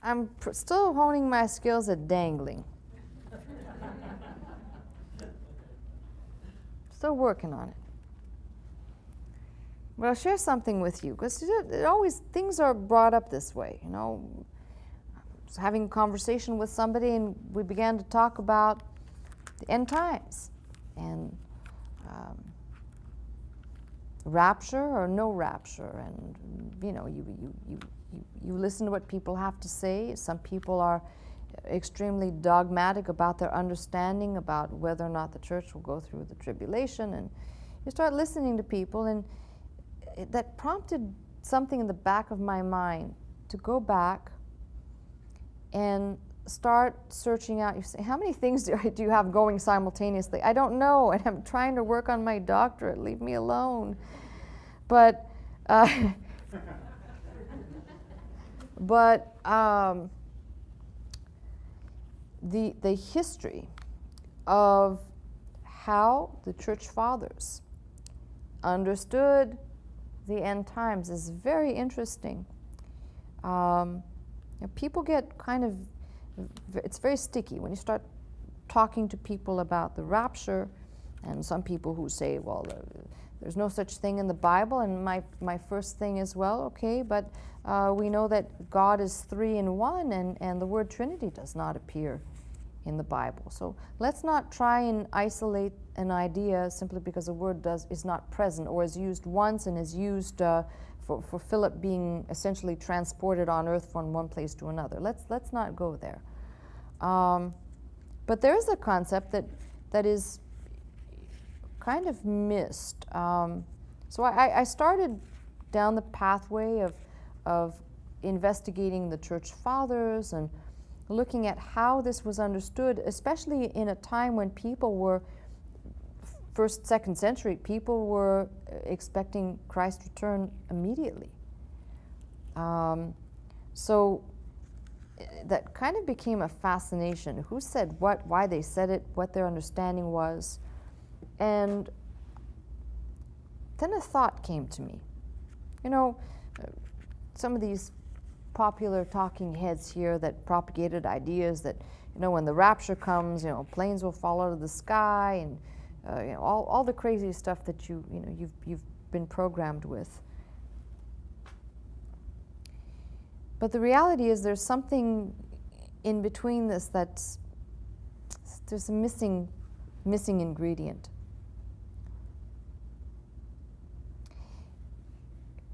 I'm still honing my skills at dangling. Still working on it. But I'll share something with you, because it always, things are brought up this way, you know. I was having a conversation with somebody, and we began to talk about the end times, and rapture or no rapture, and you know, you listen to what people have to say. Some people are extremely dogmatic about their understanding about whether or not the church will go through the tribulation, and you start listening to people, and that prompted something in the back of my mind to go back and start searching out. You say, how many things do you have going simultaneously? I don't know, and I'm trying to work on my doctorate. Leave me alone. But the history of how the church fathers understood the end times is very interesting. People get kind of, it's very sticky when you start talking to people about the rapture, and some people who say, well, there's no such thing in the Bible, and my first thing is, well, okay, but we know that God is 3 in 1, and the word Trinity does not appear in the Bible. So let's not try and isolate an idea simply because a word is not present or is used once and is used for Philip being essentially transported on earth from one place to another. Let's not go there. But there is a concept that is kind of missed. So I started down the pathway of investigating the church fathers and looking at how this was understood, especially in a time when people were, first, second century, people were expecting Christ's return immediately. So that kind of became a fascination. Who said what, why they said it, what their understanding was. And then a thought came to me. You know, some of these popular talking heads here that propagated ideas that, you know, when the rapture comes, you know, planes will fall out of the sky, and you know, all the crazy stuff that you've been programmed with. But the reality is there's something in between this there's a missing ingredient.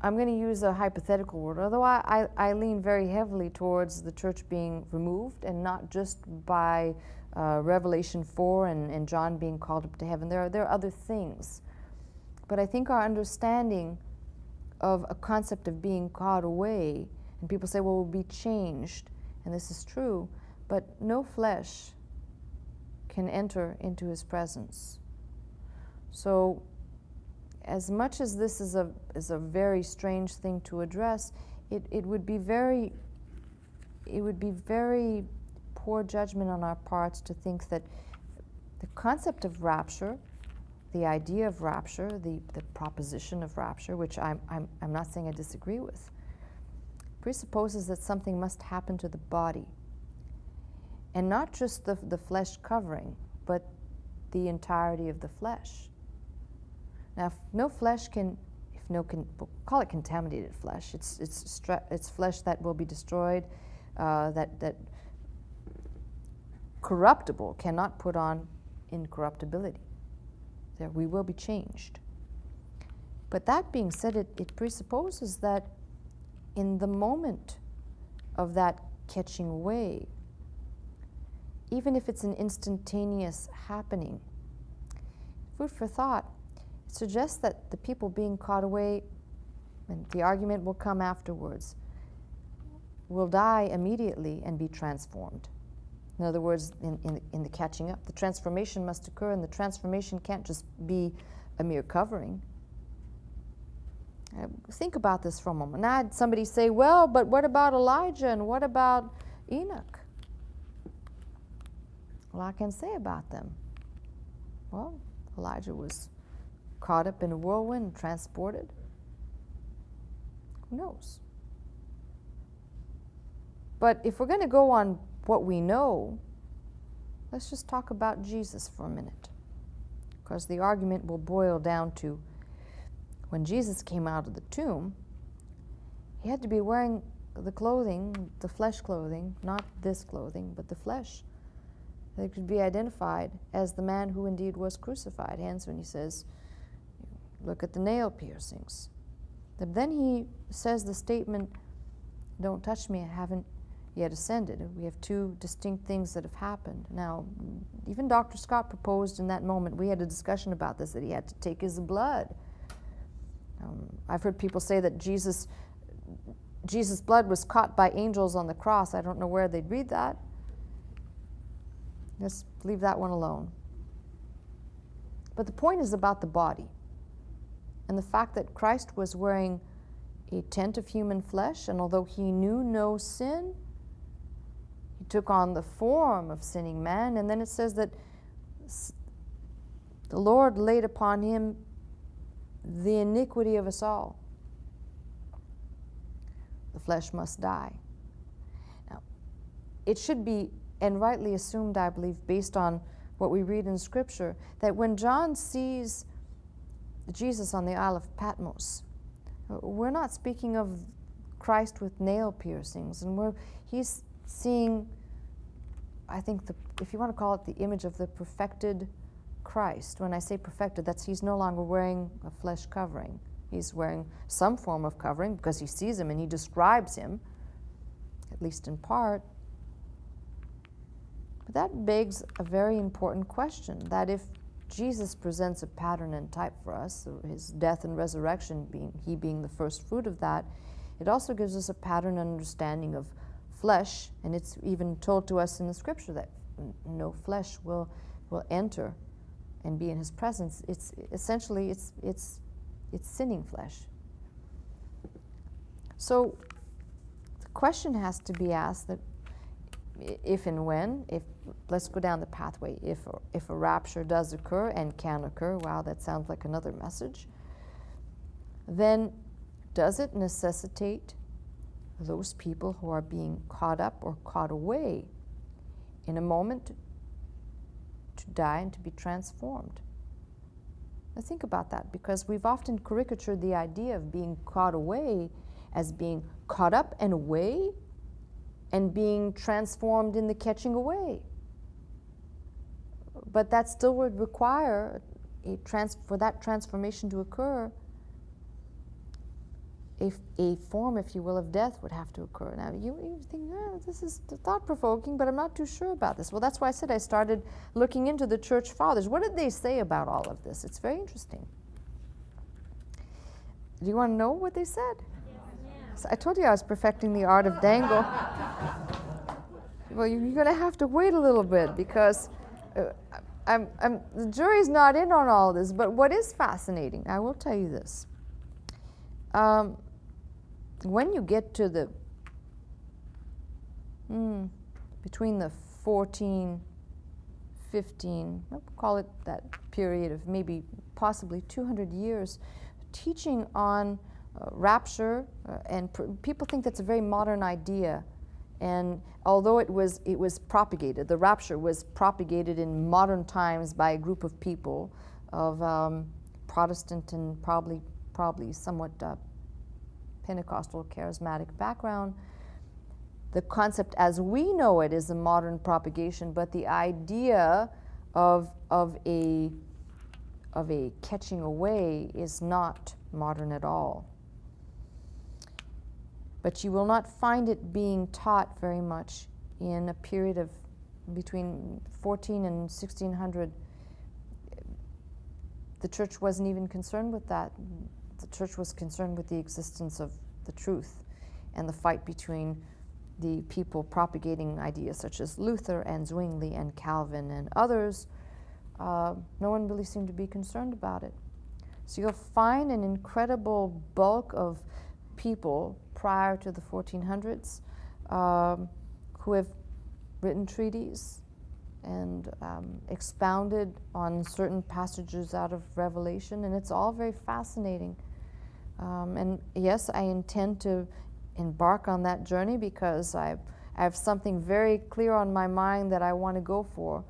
I'm going to use a hypothetical word, although I lean very heavily towards the church being removed, and not just by Revelation 4 and John being called up to heaven. There are other things. But I think our understanding of a concept of being caught away, and people say, well, we'll be changed, and this is true, but no flesh can enter into his presence. So as much as this is a very strange thing to address, it would be very poor judgment on our parts to think that the concept of rapture, the idea of rapture, the proposition of rapture, which I'm not saying I disagree with, presupposes that something must happen to the body, and not just the flesh covering, but the entirety of the flesh. Now, if no flesh we'll call it contaminated flesh. It's flesh that will be destroyed, that corruptible cannot put on incorruptibility. There, we will be changed. But that being said, it presupposes that in the moment of that catching away, even if it's an instantaneous happening, food for thought, it suggests that the people being caught away, and the argument will come afterwards, will die immediately and be transformed. In other words, in the catching up, the transformation must occur, and the transformation can't just be a mere covering. Think about this for a moment. Now, I had somebody say, well, but what about Elijah, and what about Enoch? Well, I can say about them. Well, Elijah was caught up in a whirlwind and transported. Who knows? But if we're going to go on what we know, let's just talk about Jesus for a minute, because the argument will boil down to when Jesus came out of the tomb, he had to be wearing the clothing, the flesh clothing, not this clothing, but the flesh, that could be identified as the man who indeed was crucified. Hence, when he says, look at the nail piercings. But then he says the statement, don't touch me, I haven't yet ascended. We have two distinct things that have happened. Now, even Dr. Scott proposed in that moment, we had a discussion about this, that he had to take his blood. I've heard people say that Jesus' blood was caught by angels on the cross. I don't know where they'd read that. Just leave that one alone. But the point is about the body and the fact that Christ was wearing a tent of human flesh, and although he knew no sin, he took on the form of sinning man. And then it says that the Lord laid upon him the iniquity of us all. The flesh must die. Now, it should be, and rightly assumed, I believe, based on what we read in Scripture, that when John sees Jesus on the Isle of Patmos, we're not speaking of Christ with nail piercings, and he's seeing, I think, if you want to call it, the image of the perfected Christ. When I say perfected, that's he's no longer wearing a flesh covering. He's wearing some form of covering because he sees him and he describes him, at least in part. But that begs a very important question, that if Jesus presents a pattern and type for us, his death and resurrection being the first fruit of that, it also gives us a pattern and understanding of flesh, and it's even told to us in the Scripture that no flesh will enter and be in his presence. It's essentially it's sinning flesh. So the question has to be asked that if and when, let's go down the pathway, if a rapture does occur and can occur, wow, that sounds like another message, then does it necessitate those people who are being caught up or caught away in a moment to die and to be transformed? Now think about that, because we've often caricatured the idea of being caught away as being caught up and away and being transformed in the catching away. But that still would require for that transformation to occur, a form, if you will, of death would have to occur. Now, you think, this is thought-provoking, but I'm not too sure about this. Well, that's why I said I started looking into the Church Fathers. What did they say about all of this? It's very interesting. Do you want to know what they said? Yes. So I told you I was perfecting the art of dangle. Well, you're going to have to wait a little bit, because the jury's not in on all this. But what is fascinating, I will tell you this. When you get to the between the 15, we'll call it that period of maybe possibly 200 years, teaching on rapture, and people think that's a very modern idea. And although it was propagated, the rapture was propagated in modern times by a group of people of Protestant and probably somewhat Pentecostal charismatic background. The concept as we know it is a modern propagation, but the idea of a catching away is not modern at all. But you will not find it being taught very much in a period of between 14 and 1600. The church wasn't even concerned with that. The church was concerned with the existence of the truth and the fight between the people propagating ideas such as Luther and Zwingli and Calvin and others. No one really seemed to be concerned about it. So you'll find an incredible bulk of people prior to the 1400s who have written treatises and expounded on certain passages out of Revelation, and it's all very fascinating. And yes, I intend to embark on that journey, because I I have something very clear on my mind that I want to go for,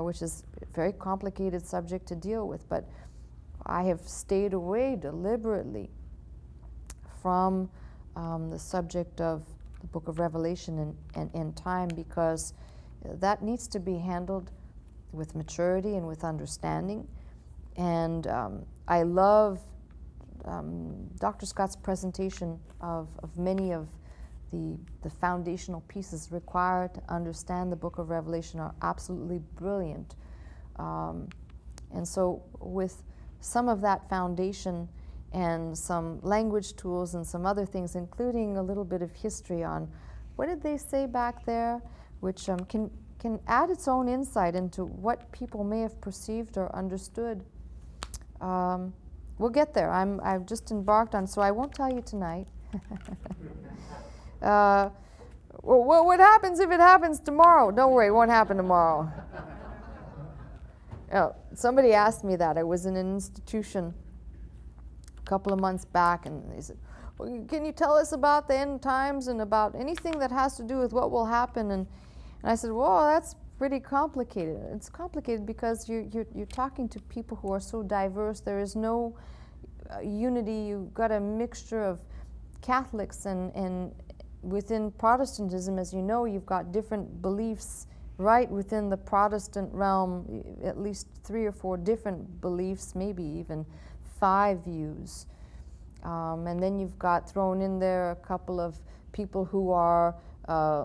which is a very complicated subject to deal with. But I have stayed away deliberately from the subject of the book of Revelation and end time, because that needs to be handled with maturity and with understanding. And I love Dr. Scott's presentation of many of the foundational pieces required to understand the book of Revelation are absolutely brilliant. And so with some of that foundation and some language tools and some other things, including a little bit of history on what did they say back there, which can add its own insight into what people may have perceived or understood. We'll get there. I've just embarked on, so I won't tell you tonight. What happens if it happens tomorrow? Don't worry, it won't happen tomorrow. Somebody asked me that. I was in an institution a couple of months back, and they said, well, can you tell us about the end times and about anything that has to do with what will happen? And I said, well, that's pretty complicated. It's complicated because you're talking to people who are so diverse. There is no unity. You've got a mixture of Catholics and within Protestantism, as you know, you've got different beliefs right within the Protestant realm, at least 3 or 4 different beliefs, maybe even 5 views. And then you've got thrown in there a couple of people who are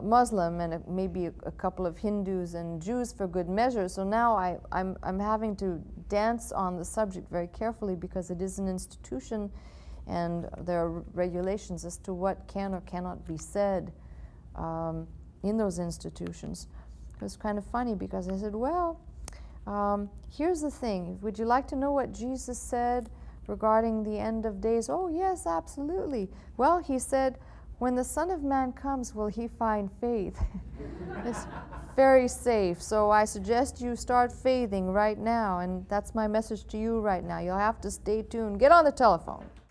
Muslim and maybe a couple of Hindus and Jews for good measure. So now I'm having to dance on the subject very carefully because it is an institution and there are regulations as to what can or cannot be said in those institutions. It was kind of funny because I said, well, here's the thing. Would you like to know what Jesus said regarding the end of days? Oh, yes, absolutely. Well, he said, when the Son of Man comes, will he find faith? It's very safe. So I suggest you start faithing right now. And that's my message to you right now. You'll have to stay tuned. Get on the telephone.